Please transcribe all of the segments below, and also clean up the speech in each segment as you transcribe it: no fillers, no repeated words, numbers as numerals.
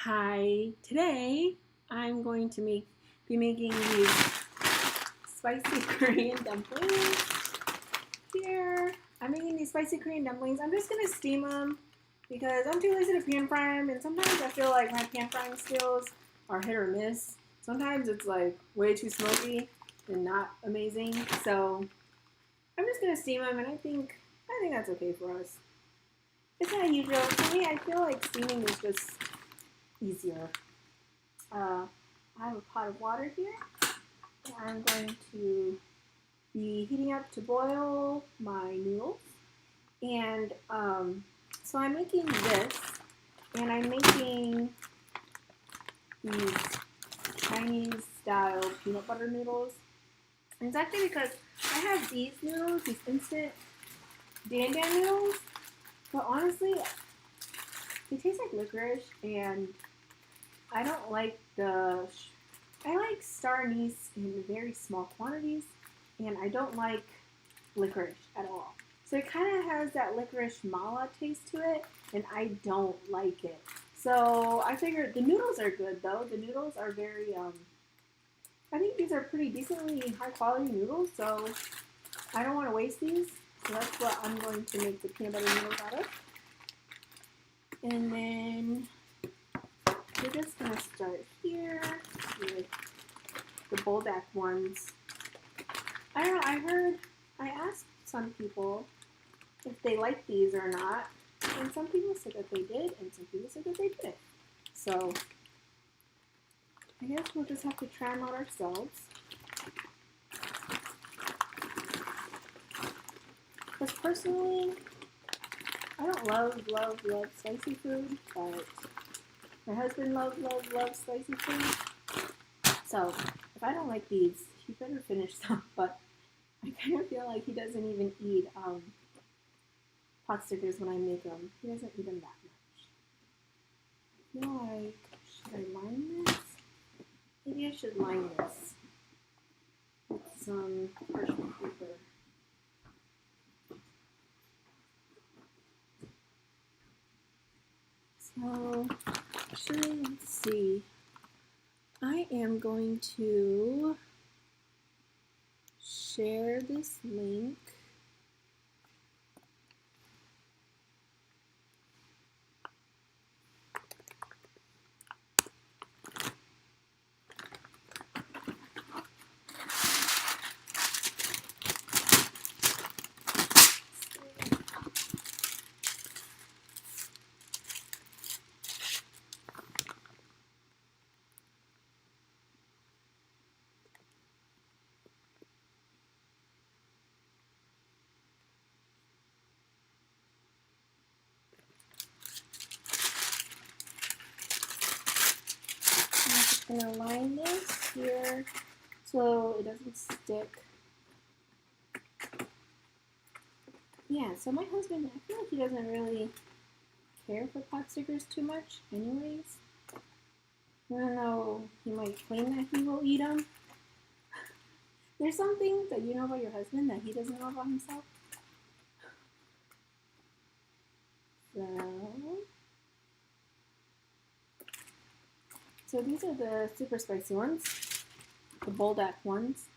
Hi, today I'm going to be making these spicy Korean dumplings. Here, I'm making these spicy Korean dumplings. I'm just gonna steam them because I'm too lazy to pan fry them, and sometimes I feel like my pan frying skills are hit or miss. Sometimes it's like way too smoky and not amazing. So I'm just gonna steam them, and I think that's okay for us. It's not usual. For me, I feel like steaming is just easier. I have a pot of water here. I'm going to be heating up to boil my noodles. And so I'm making this, and I'm making these Chinese style peanut butter noodles. And it's actually because I have these noodles, these instant Dan Dan noodles, but honestly, they taste like licorice, and I don't like I like star anise in very small quantities, and I don't like licorice at all. So it kind of has that licorice mala taste to it, and I don't like it. So I figured the noodles are good though. The noodles are very, I think these are pretty decently high quality noodles, so I don't want to waste these. So that's what I'm going to make the peanut butter noodles out of. And then we're just going to start here with the Bonntaub ones. I don't know, I asked some people if they liked these or not, and some people said that they did, and some people said that they didn't. So, I guess we'll just have to try them out ourselves. Because personally, I don't love spicy food, but my husband loves spicy food. So, if I don't like these, he better finish them, but I kind of feel like he doesn't even eat pot stickers when I make them. He doesn't eat them that much. I feel like, should I line this? Maybe I should line this with some parchment paper. So, let's see. I am going to share this link. I'm just gonna line this here so it doesn't stick. Yeah, so my husband, I feel like he doesn't really care for pot stickers too much anyways. Even though he might claim that he will eat them. There's something that you know about your husband that he doesn't know about himself. So these are the super spicy ones, the Bonntaub ones.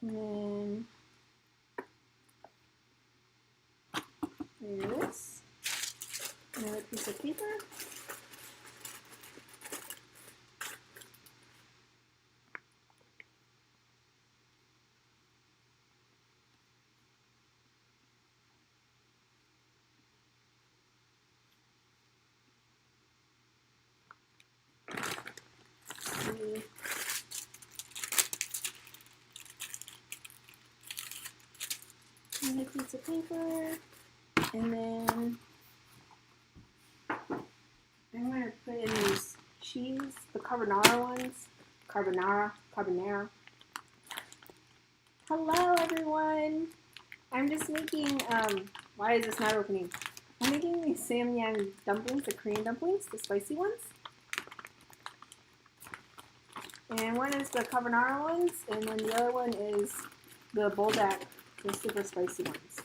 And then there's another piece of paper. Another piece of paper, and then I'm going to put in these cheese, the carbonara ones. Carbonara. Hello everyone! I'm just making, why is this not opening? I'm making these Samyang dumplings, the Korean dumplings, the spicy ones. And one is the carbonara ones, and then the other one is the Bonntaub, the super spicy ones.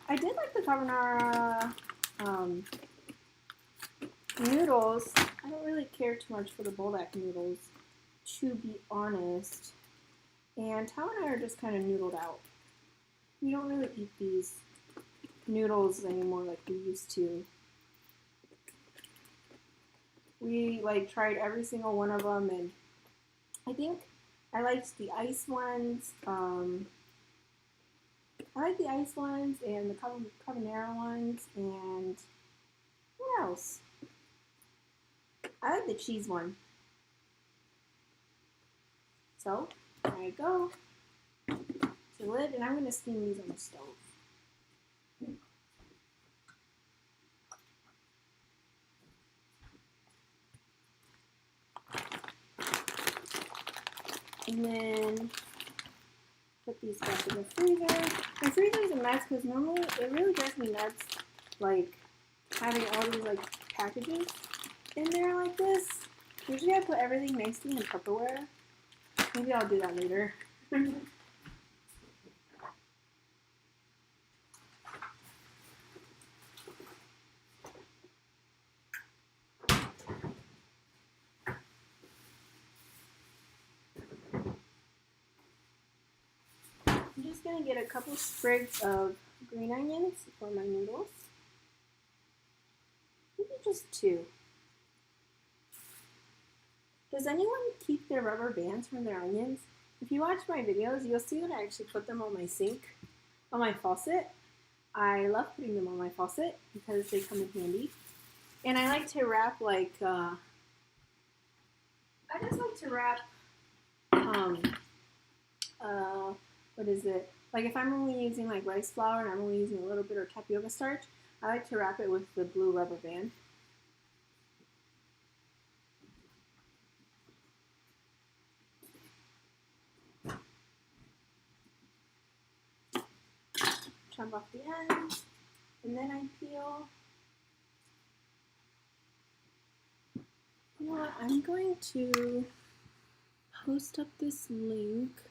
I did like the carbonara Noodles, I don't really care too much for the bulldog noodles, to be honest. And Tao and I are just kind of noodled out. We don't really eat these noodles anymore like we used to. We like tried every single one of them, and I think I liked the ice ones. I like the ice ones and the carbonara ones, and what else? I like the cheese one. So there I go. The lid, and I'm going to steam these on the stove. And then put these back in the freezer. My freezer's a mess because normally it really drives me nuts, like having all these like packages in there like this. Usually I put everything nicely in Tupperware. Maybe I'll do that later. I'm just going to get a couple sprigs of green onions for my noodles. Maybe just 2. Does anyone keep their rubber bands from their onions? If you watch my videos, you'll see that I actually put them on my sink, on my faucet. I love putting them on my faucet because they come in handy. And I like to wrap like, I just like to wrap, what is it? Like if I'm only using like rice flour and I'm only using a little bit of tapioca starch, I like to wrap it with the blue rubber band. Chop off the ends, and then I peel. You know what? I'm going to post up this link.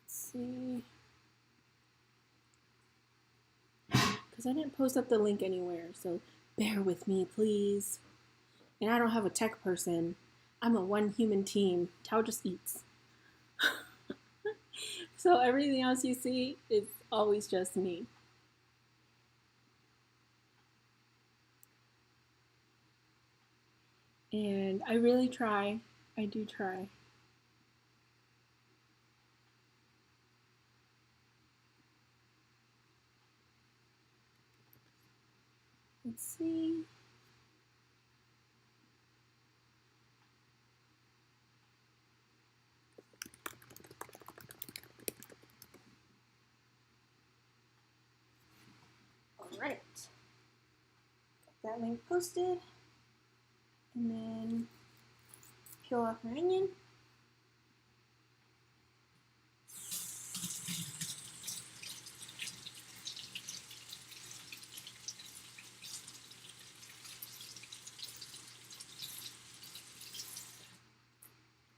Let's see. Because I didn't post up the link anywhere, so bear with me, please. And I don't have a tech person. I'm a one-human team. Tao just eats. So everything else you see is always just me. And I really try. I do try. Let's see. All right. Got that link posted. And then peel off my onion.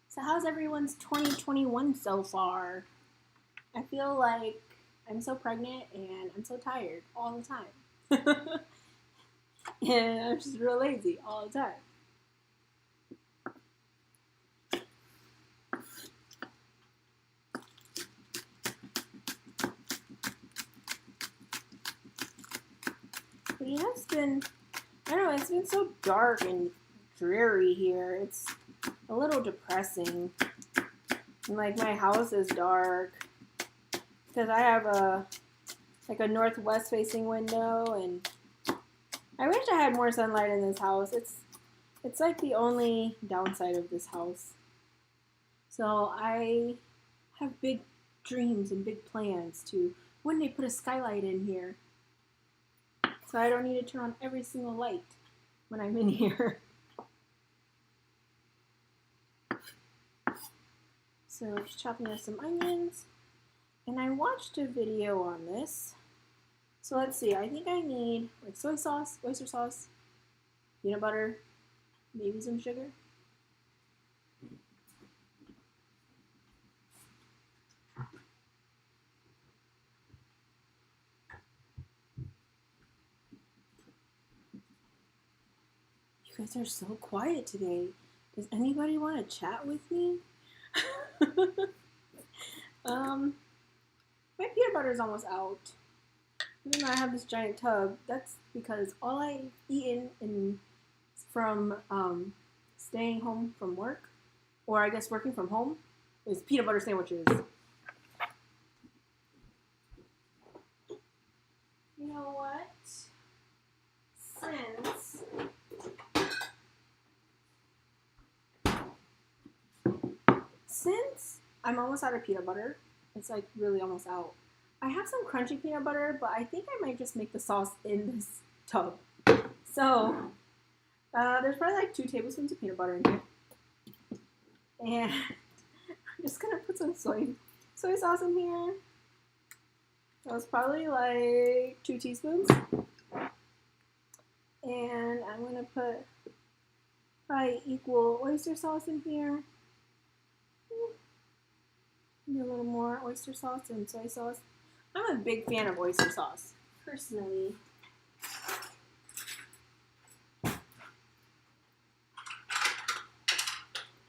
So how's everyone's 2021 so far? I feel like I'm so pregnant and I'm so tired all the time. And I'm just real lazy all the time. But it has been, I don't know, it's been so dark and dreary here. It's a little depressing. And like my house is dark because I have a northwest facing window, and I wish I had more sunlight in this house. It's like the only downside of this house. So I have big dreams and big plans to one day put a skylight in here, so I don't need to turn on every single light when I'm in here. So just chopping up some onions. And I watched a video on this. So let's see, I think I need like soy sauce, oyster sauce, peanut butter, maybe some sugar. You guys are so quiet today. Does anybody want to chat with me? My peanut butter is almost out. Even though I have this giant tub, that's because all I've eaten from staying home from work, or I guess working from home, is peanut butter sandwiches. You know what? Since I'm almost out of peanut butter, it's like really almost out. I have some crunchy peanut butter, but I think I might just make the sauce in this tub. So there's probably like 2 tablespoons of peanut butter in here. And I'm just gonna put some soy sauce in here. That was probably like 2 teaspoons. And I'm gonna put probably equal oyster sauce in here. Maybe a little more oyster sauce and soy sauce. I'm a big fan of oyster sauce, personally.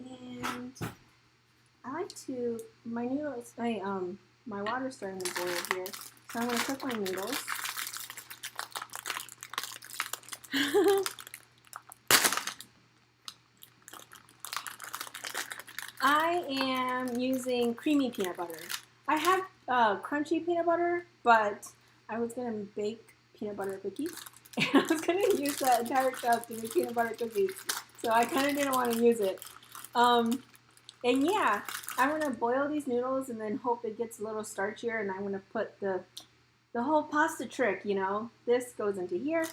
And I like to, my noodles, my water's starting to boil here, so I'm going to cook my noodles. I am using creamy peanut butter. I have crunchy peanut butter, but I was going to bake peanut butter cookies, and I was going to use that entire cup to make peanut butter cookies, so I kind of didn't want to use it. And yeah, I'm going to boil these noodles and then hope it gets a little starchier, and I'm going to put the whole pasta trick, you know. This goes into here,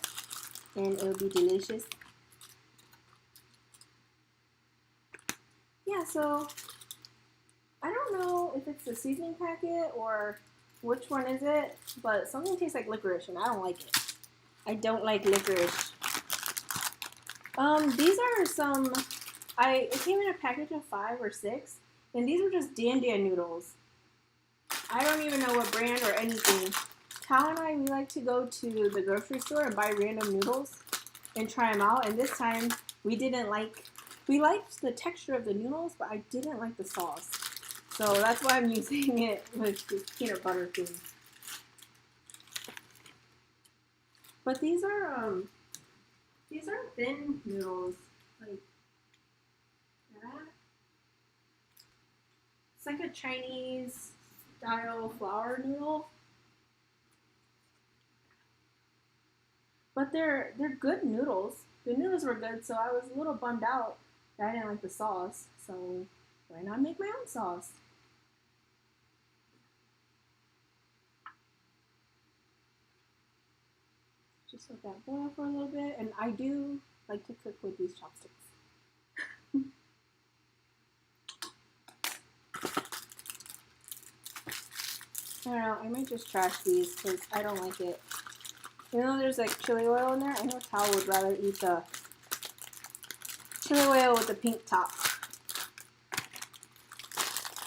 and it'll be delicious. Yeah, so I don't know if it's the seasoning packet or which one is it, but something tastes like licorice, and I don't like it. I don't like licorice. These are some, it came in a package of 5 or 6, and these were just Dan noodles. I don't even know what brand or anything. Tao and I, we like to go to the grocery store and buy random noodles and try them out, and this time we liked the texture of the noodles, but I didn't like the sauce. So that's why I'm using it with this peanut butter thing. But these are thin noodles, like that. It's like a Chinese style flour noodle. But they're good noodles. The noodles were good, so I was a little bummed out that I didn't like the sauce. So why not make my own sauce? Just let that boil for a little bit. And I do like to cook with these chopsticks. I don't know, I might just trash these because I don't like it. Even though there's like chili oil in there, I know Tao would rather eat the chili oil with the pink top.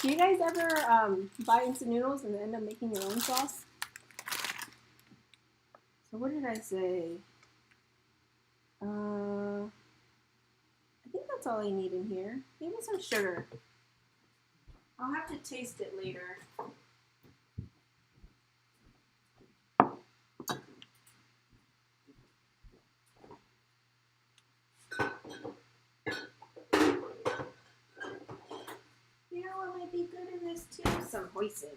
Do you guys ever buy instant noodles and end up making your own sauce? So what did I say? I think that's all I need in here. Maybe some sugar. I'll have to taste it later. You know what might be good in this too? Some hoisin.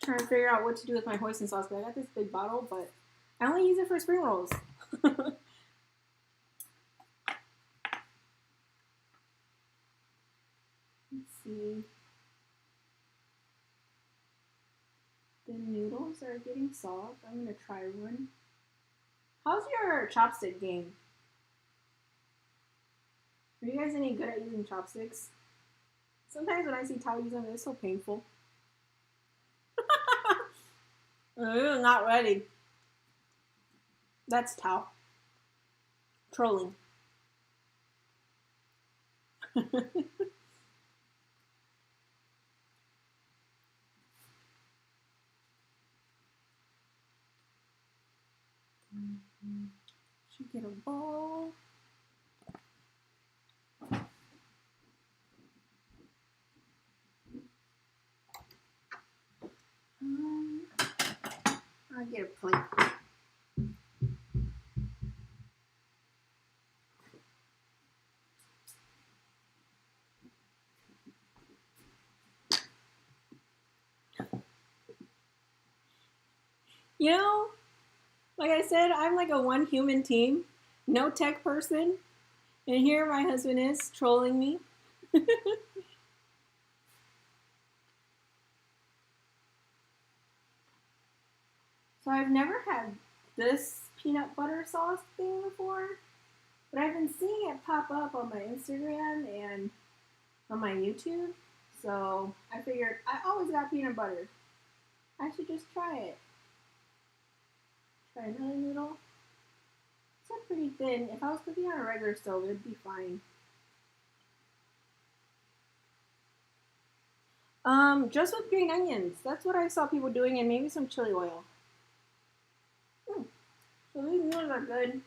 Trying to figure out what to do with my hoisin sauce, but I got this big bottle, but I only use it for spring rolls. Let's see. The noodles are getting soft. I'm gonna try one. How's your chopstick game? Are you guys any good at using chopsticks? Sometimes when I see Tao use them, it's so painful. Not ready. That's Tao. Trolling. Should get a bowl. I'll get a plate. You know, like I said, I'm like a one human team, no tech person, and here my husband is trolling me. So I've never had this peanut butter sauce thing before, but I've been seeing it pop up on my Instagram and on my YouTube. So I figured I always got peanut butter. I should just try it. Try another noodle. It's not pretty thin. If I was cooking on a regular stove, it'd be fine. Just with green onions. That's what I saw people doing, and maybe some chili oil. So these noodles are good.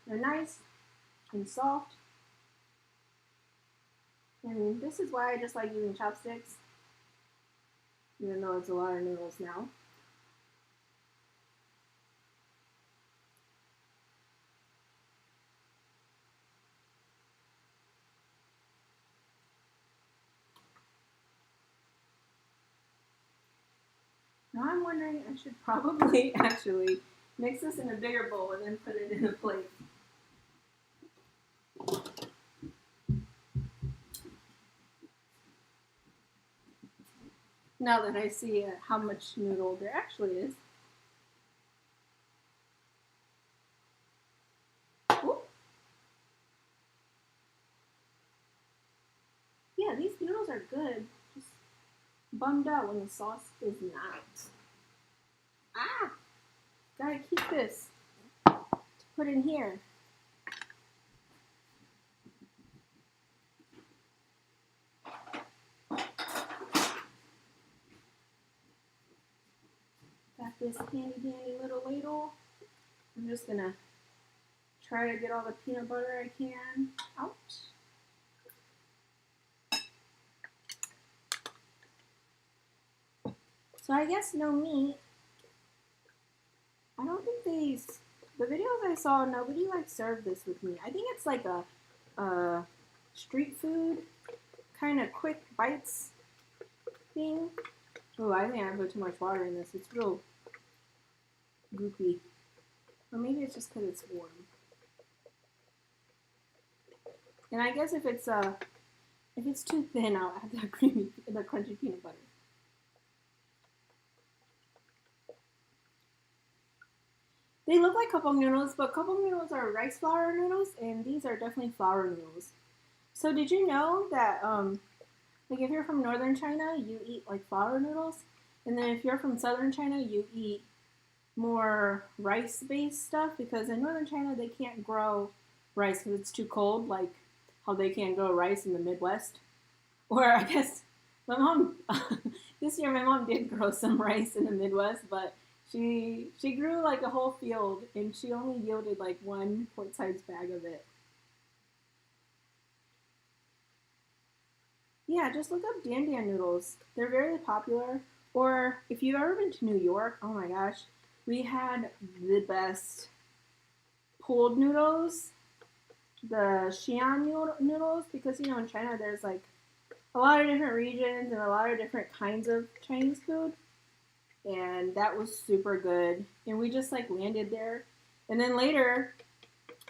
They're nice and soft. And this is why I just like using chopsticks, even though it's a lot of noodles now. Now I'm wondering, I should probably actually mix this in a bigger bowl and then put it in a plate. Now that I see how much noodle there actually is. Ooh. Yeah, these noodles are good. Just bummed out when the sauce is not. Ah! Gotta keep this to put in here. Got this handy dandy little ladle. I'm just gonna try to get all the peanut butter I can out. So I guess no meat. I don't think the videos I saw, nobody like served this with meat. I think it's like a street food kind of quick bites thing. Oh, I think I put too much water in this. It's real goopy. Or maybe it's just because it's warm. And I guess if it's too thin, I'll add the crunchy peanut butter. They look like cup noodles, but cup noodles are rice flour noodles, and these are definitely flour noodles. So did you know that, like if you're from northern China, you eat like flour noodles, and then if you're from southern China, you eat more rice-based stuff, because in northern China, they can't grow rice because it's too cold, like how they can't grow rice in the Midwest. Or I guess my mom, this year my mom did grow some rice in the Midwest, but she grew like a whole field, and she only yielded like one quart-sized bag of it. Yeah, just look up Dan Dan noodles. They're very popular. Or if you've ever been to New York, oh my gosh, we had the best pulled noodles, the Xi'an noodles, because you know in China there's like a lot of different regions and a lot of different kinds of Chinese food. And that was super good. And we just like landed there. And then later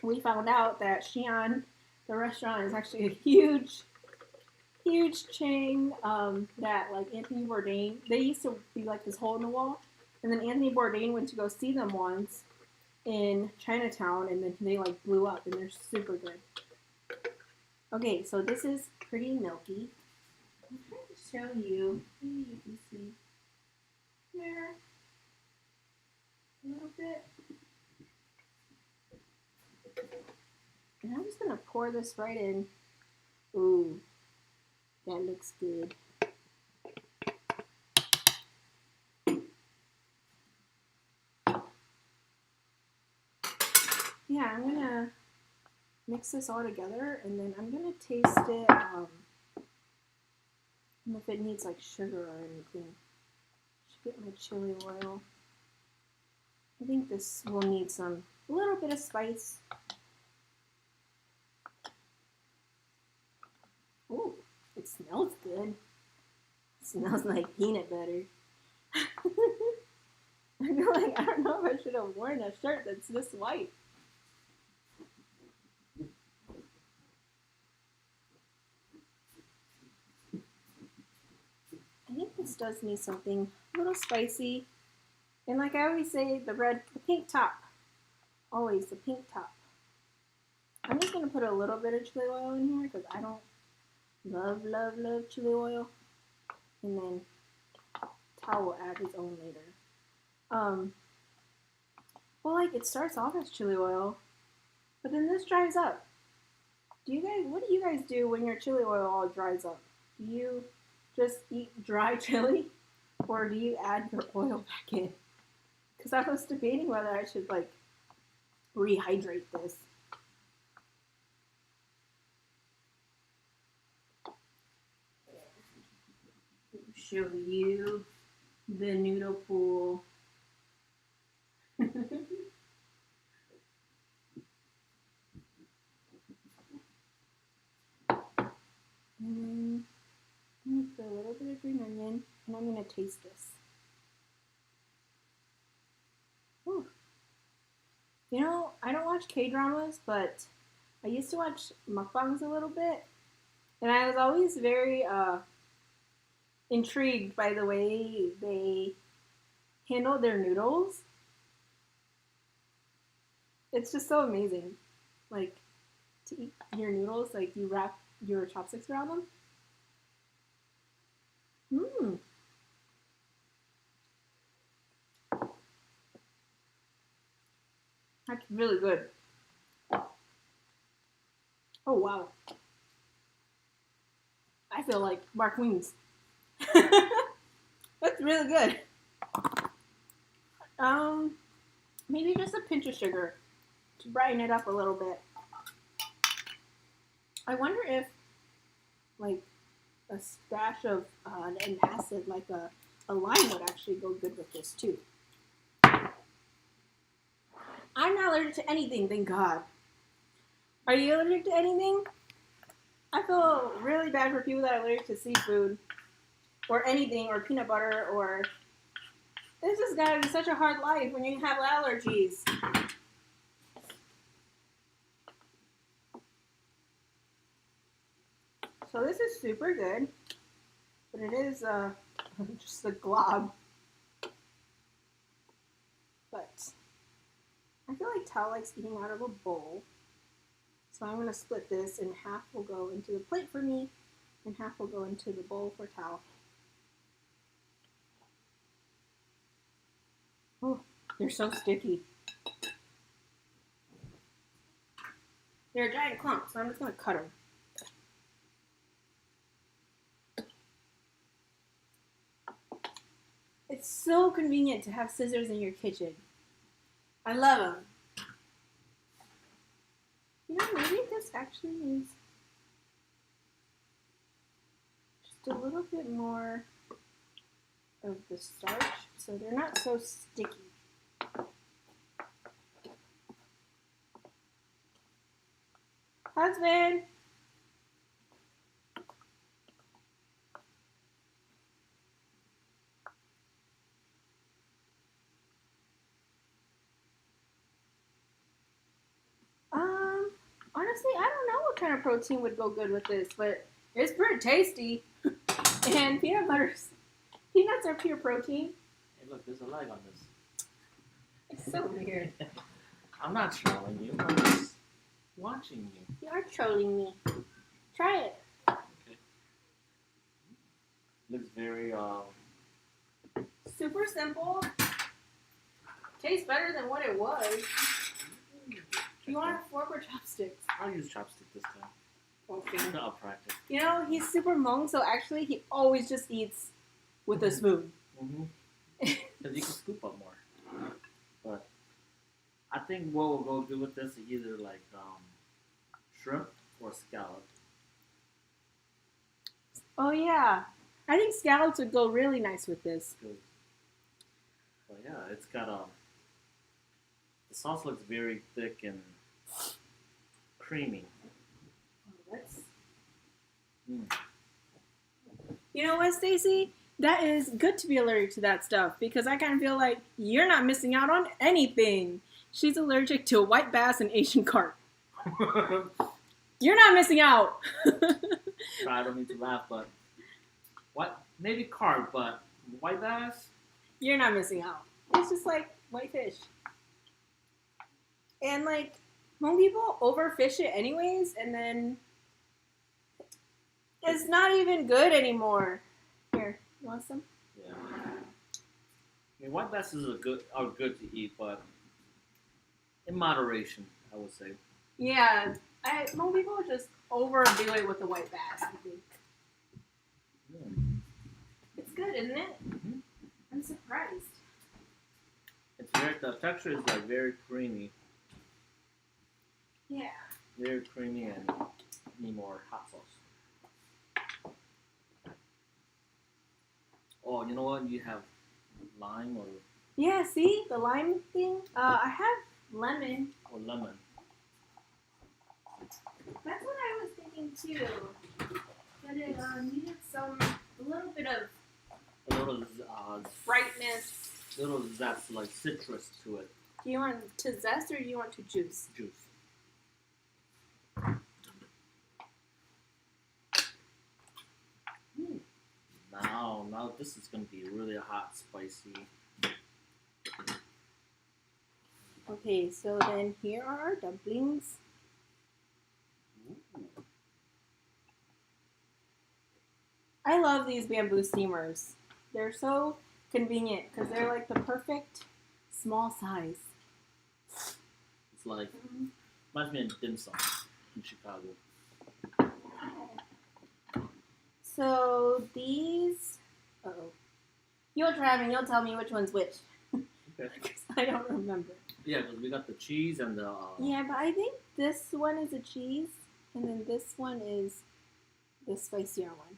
we found out that Xi'an, the restaurant, is actually a huge chain that like Anthony Bourdain, they used to be like this hole in the wall. And then Anthony Bourdain went to go see them once in Chinatown, and then they like blew up, and they're super good. Okay, so this is pretty milky. I'm trying to show you. Maybe you can see. There, a little bit. And I'm just going to pour this right in. Ooh, that looks good. mix this all together, and then I'm gonna taste it. And if it needs like sugar or anything, should get my chili oil. I think this will need a little bit of spice. Ooh, it smells good. It smells like peanut butter. I feel like I don't know if I should have worn a shirt that's this white. I think this does need something a little spicy. And like I always say, the pink top. Always the pink top. I'm just going to put a little bit of chili oil in here because I don't love chili oil. And then Tao will add his own later. Well, like it starts off as chili oil, but then this dries up. What do you guys do when your chili oil all dries up? Do you just eat dry chili, or do you add your oil back in? Because I was debating whether I should like rehydrate this. Show you the noodle pool. And I'm going to put a little bit of green onion, and I'm going to taste this. Ooh. You know, I don't watch K-dramas, but I used to watch mukbangs a little bit, and I was always very intrigued by the way they handle their noodles. It's just so amazing. Like, to eat your noodles, like you wrap your chopsticks around them. Mmm. That's really good. Oh, wow. I feel like Mark Wings. That's really good. Maybe just a pinch of sugar to brighten it up a little bit. I wonder if, like, a splash of an acid, like a lime, would actually go good with this too. I'm not allergic to anything, thank God. Are you allergic to anything? I feel really bad for people that are allergic to seafood or anything, or peanut butter, or this has got to be such a hard life when you have allergies. So this is super good, but it is just a glob. But I feel like Tao likes eating out of a bowl. So I'm going to split this, and half will go into the plate for me, and half will go into the bowl for Tao. Oh, they're so sticky. They're a giant clump, so I'm just going to cut them. It's so convenient to have scissors in your kitchen. I love them. You know, maybe this actually needs just a little bit more of the starch so they're not so sticky. Husband! Honestly, I don't know what kind of protein would go good with this, but it's pretty tasty. And peanuts are pure protein. Hey, look, there's a leg on this. It's so weird. I'm not trolling you. I'm just watching you. You are trolling me. Try it. Okay. Looks very super simple. Tastes better than what it was. You want a fork or chopsticks? I'll use chopstick this time. Okay. I'll practice. You know, he's super Hmong, so actually he always just eats with a spoon. Mm-hmm. Because you can scoop up more. But I think what will go good with this is either like Shrimp or scallop? Oh yeah, I think scallops would go really nice with this. Good. Well, yeah, it's got the sauce looks very thick and creamy. Let's. Mm. You know what, Stacy? That is good to be allergic to that stuff because I kind of feel like you're not missing out on anything. She's allergic to white bass and Asian carp. You're not missing out. I don't need to laugh, but what? Maybe carp, but white bass? You're not missing out. It's just like white fish. And like, Hmong people overfish it anyways, and then it's not even good anymore. Here, you want some? Yeah. I mean, white bass are good to eat, but in moderation, I would say. Yeah, Hmong people just overdo it with the white bass, I think. Mm. It's good, isn't it? Mm-hmm. I'm surprised. The texture is like very creamy. Yeah. Very creamy and need more hot sauce. Oh, you know what? You have lime or Yeah, see? The lime thing? I have lemon. lemon. That's what I was thinking too. But it needed a little bit of A little brightness. little zest, like citrus to it. Do you want to zest or do you want to juice? Juice. Now this is gonna be really hot, spicy. Okay, so then here are our dumplings. Ooh. I love these bamboo steamers. They're so convenient because they're like the perfect small size. It's like reminds me of dim sum in Chicago. So these, you'll try them and you'll tell me which one's which. Okay. Because I don't remember. Yeah, because we got the cheese and the. Yeah, but I think this one is a cheese, and then this one is the spicier one.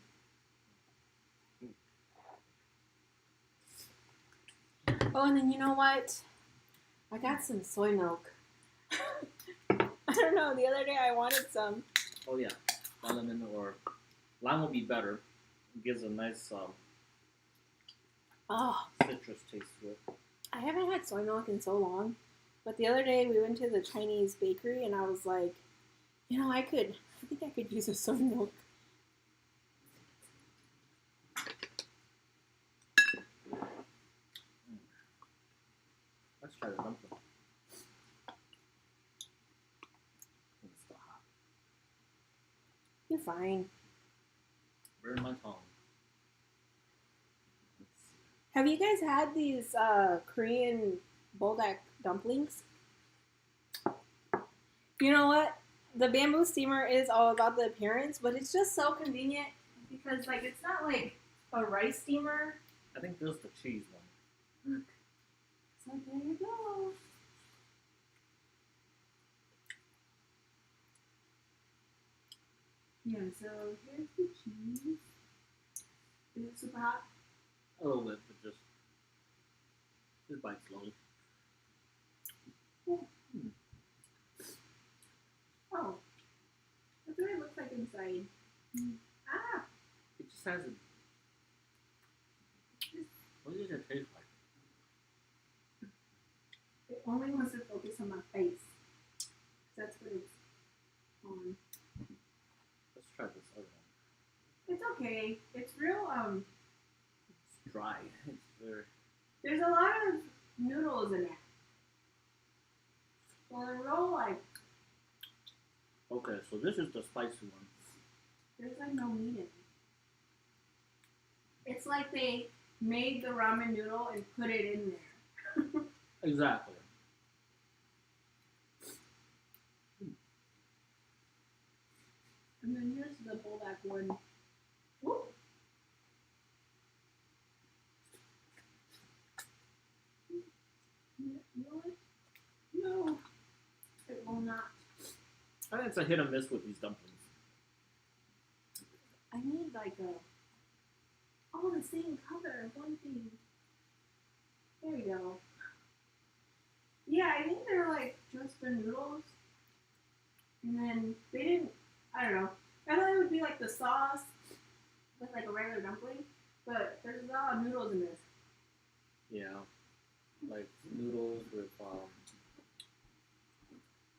Oh, and then you know what? I got some soy milk. I don't know. The other day I wanted some. Oh yeah, lemon or lime will be better. It gives a nice Oh, citrus taste to it. I haven't had soy milk in so long. But the other day we went to the Chinese bakery and I was like, you know, I think I could use a soy milk. Let's try the dumpling. It's still hot. You're fine. Burn my tongue. Have you guys had these Korean Bonntaub dumplings? You know what? The bamboo steamer is all about the appearance, but it's just so convenient because like it's not like a rice steamer. I think this is the cheese one. Look. So there you go. Yeah, so here's the cheese. Is it super hot? A little bit, but just bite slowly. Oh, that's what it looks like inside. Ah! It just has a. What does it taste like? It only wants to focus on my face. That's what it's on. Let's try this other one. It's okay. It's real, It's dry. It's very. there's a lot of noodles in it. So they're real, like, Okay, so this is the spicy one. there's like no meat in it. It's like they made the ramen noodle and put it in there. Exactly. And then here's the Bonntaub one. Whoop. You know what? No, it will not. I think it's a hit or miss with these dumplings. I need like a all the same color. One thing. There we go. Yeah, I think they're like just the noodles, and then they didn't. I don't know. I thought it would be like the sauce with like a regular dumpling, but there's a lot of noodles in this. Yeah, like noodles with I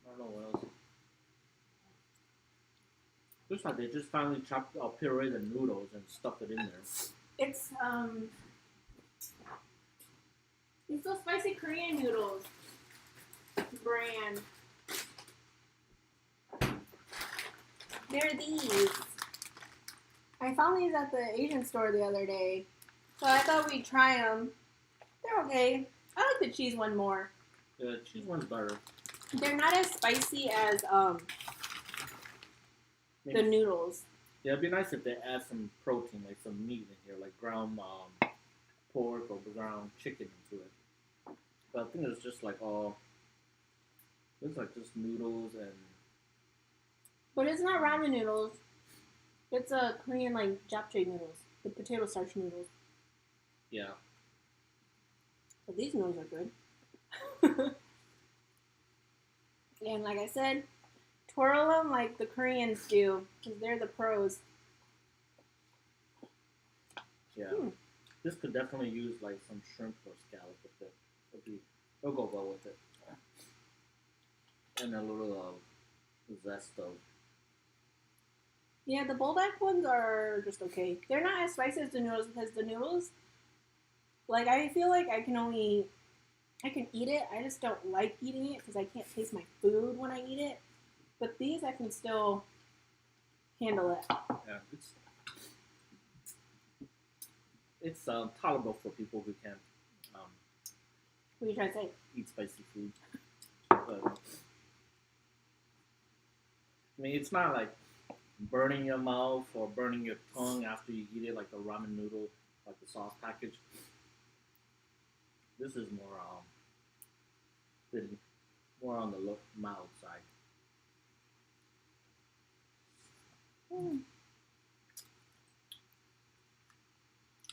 don't know what else. Looks like they just finally chopped or pureed the noodles and stuffed it in there. It's the spicy Korean noodles brand. They're these. I found these at the Asian store the other day, so I thought we'd try them. They're okay. I like the cheese one more. The cheese one's better. They're not as spicy as the noodles. Yeah, it'd be nice if they add some protein, like some meat in here, like ground pork or ground chicken into it. But I think it's just like all. Looks like just noodles and. But it's not ramen noodles. It's a Korean like japchae noodles, the potato starch noodles. Yeah. But these noodles are good. And like I said, twirl them like the Koreans do, because they're the pros. Yeah. This could definitely use like some shrimp or scallop with it. It'll go well with it. And a little zest of. Yeah, the bulldog ones are just okay. They're not as spicy as the noodles, because the noodles, like I feel like I can eat it. I just don't like eating it because I can't taste my food when I eat it. But these I can still handle it. Yeah, it's tolerable for people who can't What are you trying to say? eat spicy food. But, I mean, it's not like burning your mouth or burning your tongue after you eat it like the ramen noodle, like the sauce package. This is more on the mild side.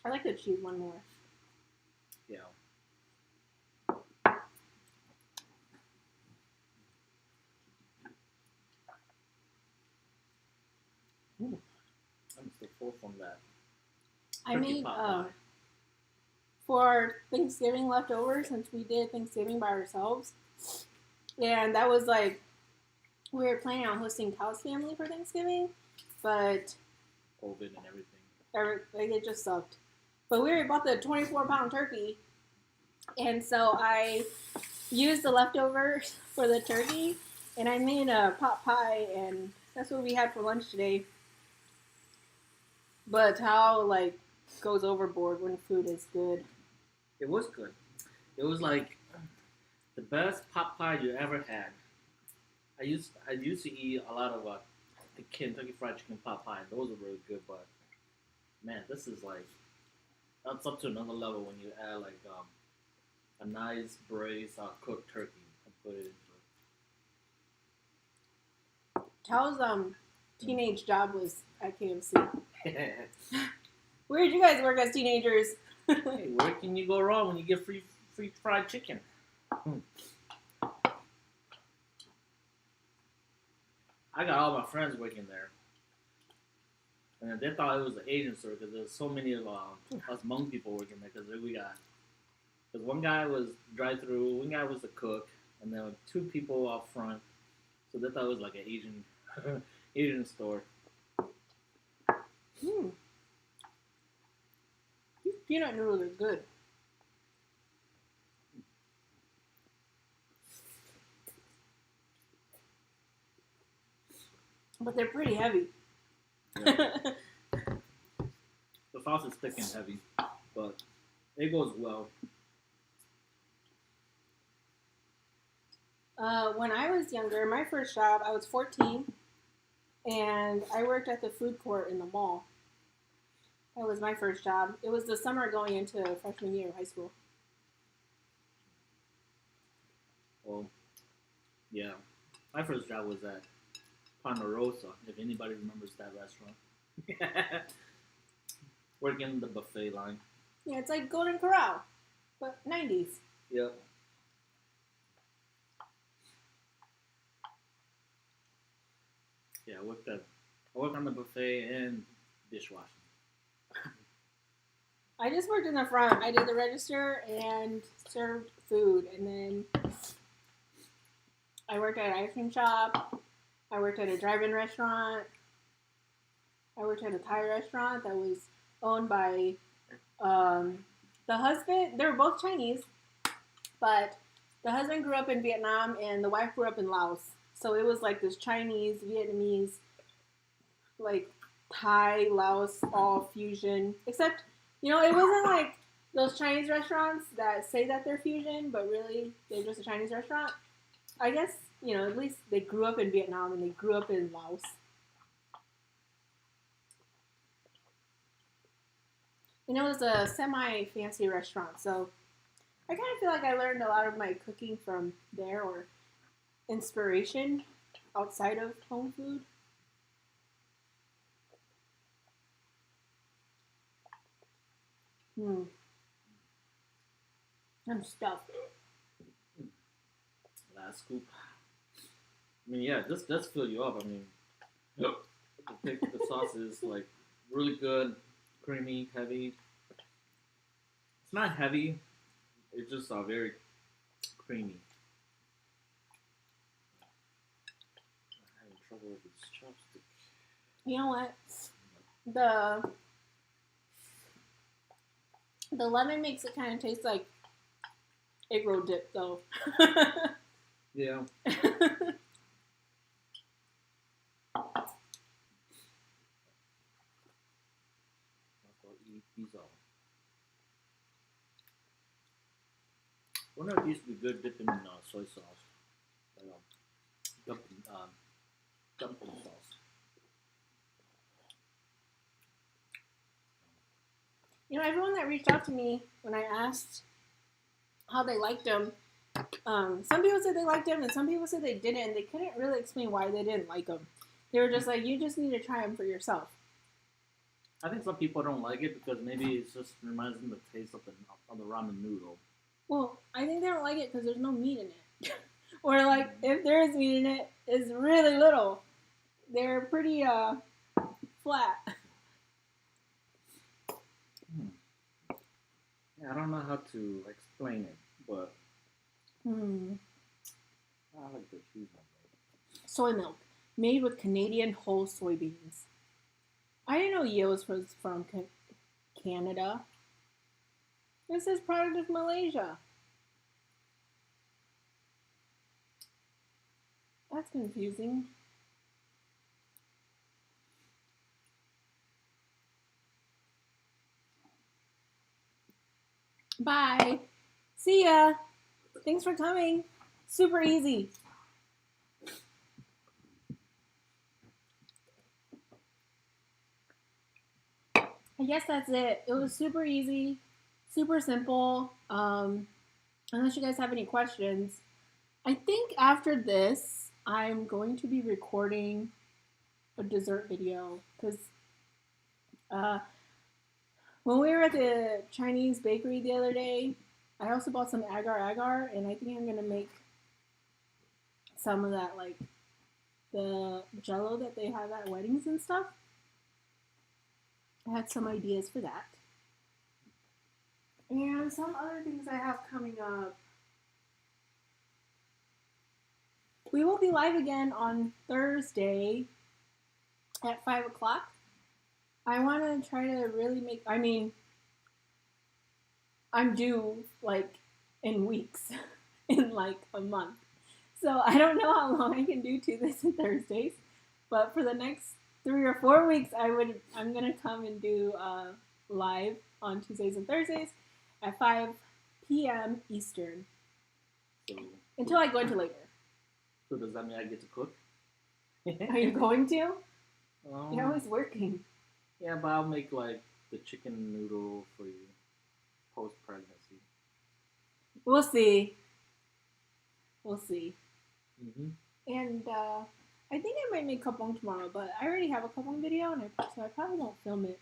I like the cheese one more. Yeah. I'm still full from that. I Turkey made pot pie. for Thanksgiving leftovers, since we did Thanksgiving by ourselves, and that was like we were planning on hosting Tao's family for Thanksgiving, but COVID and everything. like it just sucked. But we bought the 24-pound turkey, and so I used the leftovers for the turkey, and I made a pot pie, and that's what we had for lunch today. But Tao like goes overboard when food is good. It was good. It was like the best pot pie you ever had. I used to eat a lot of the Kentucky Fried Chicken pot pie, and those are really good. But man, this is like that's up to another level when you add like a nice braised cooked turkey and put it into Tao's teenage job was at KFC. it. Where did you guys work as teenagers? Hey, where can you go wrong when you get free fried chicken? I got all my friends working there, and they thought it was an Asian store because there's so many of us Hmong people working there. Because one guy was drive-through, one guy was the cook, and there were two people up front, so they thought it was like an Asian Asian store. These peanut noodles are good. But they're pretty heavy. Yeah. The sauce is thick and heavy, but it goes well. When I was younger, my first job, I was 14, and I worked at the food court in the mall. That was my first job. It was the summer going into freshman year of high school. Well, yeah. My first job was at Ponderosa, if anybody remembers that restaurant. Working the buffet line. Yeah, it's like Golden Corral, but 90s. Yep. Yeah, I worked on the buffet and dishwashing. I just worked in the front. I did the register and served food, and then I worked at an ice cream shop. I worked at a drive-in restaurant. I worked at a Thai restaurant that was owned by the husband. They were both Chinese, but the husband grew up in Vietnam and the wife grew up in Laos. So it was like this Chinese, Vietnamese, like Thai, Laos, all fusion. Except, it wasn't like those Chinese restaurants that say that they're fusion, but really they're just a Chinese restaurant. I guess, at least they grew up in Vietnam and they grew up in Laos. It was a semi-fancy restaurant, so I kind of feel like I learned a lot of my cooking from there, or inspiration outside of home food. I'm stuffed. Last scoop. I mean, yeah, this does fill you up. I mean, the sauce is like really good, creamy, heavy. It's not heavy. It's just very creamy. I'm having trouble with this chopstick. You know what? The lemon makes it kind of taste like egg roll dip, though. Yeah. I wonder if these would be good dipping in soy sauce. Dumpling sauce. Everyone that reached out to me when I asked how they liked them, some people said they liked them and some people said they didn't, and they couldn't really explain why they didn't like them. They were just like, you just need to try them for yourself. I think some people don't like it because maybe it just reminds them of the taste of the ramen noodle. Well, I think they don't like it because there's no meat in it. Or like, if there is meat in it, it's really little. They're pretty flat. Yeah, I don't know how to explain it, but I like the cheese one. Soy milk, made with Canadian whole soybeans. I didn't know Yeo's was from Canada. It says product of Malaysia. That's confusing. Bye. See ya. Thanks for coming. Super easy. I guess that's it. It was super easy, super simple. Unless you guys have any questions. I think after this, I'm going to be recording a dessert video because when we were at the Chinese bakery the other day, I also bought some agar-agar, and I think I'm going to make some of that, like, the jello that they have at weddings and stuff. I had some ideas for that. And some other things I have coming up. We will be live again on Thursday at 5 o'clock. I want to try to really make, I'm due, like, in weeks, in, like, a month. So I don't know how long I can do Tuesdays and Thursdays, but for the next 3 or 4 weeks, I'm going to come and do live on Tuesdays and Thursdays at 5 p.m. Eastern. So, until I go into labor. So does that mean I get to cook? Are you going to? You're always working. Yeah, but I'll make like the chicken noodle for you post-pregnancy. We'll see. We'll see. Mm-hmm. And I think I might make kapong tomorrow, but I already have a kapong video, so I probably won't film it.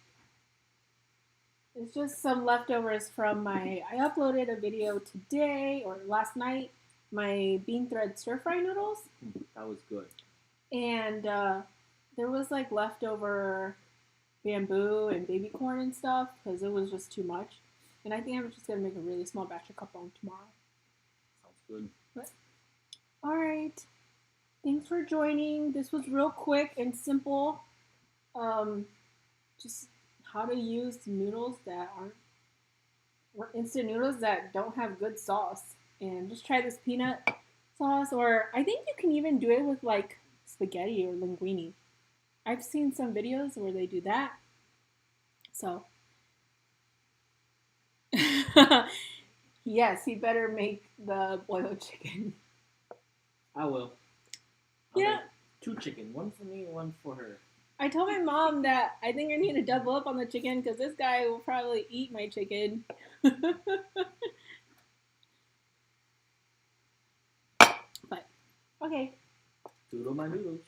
It's just some leftovers from I uploaded a video today or last night, my bean thread stir fry noodles. That was good. And there was like leftover bamboo and baby corn and stuff because it was just too much. And I think I'm just going to make a really small batch of kapong tomorrow. Sounds good. But, all right. Thanks for joining. This was real quick and simple. Just how to use noodles that aren't instant noodles that don't have good sauce. And just try this peanut sauce, or I think you can even do it with like spaghetti or linguine. I've seen some videos where they do that. So, yes, he better make the boiled chicken. I will. I'll make 2 chicken, one for me, one for her. I told my mom that I think I need to double up on the chicken because this guy will probably eat my chicken. But, okay. Doodle my noodles.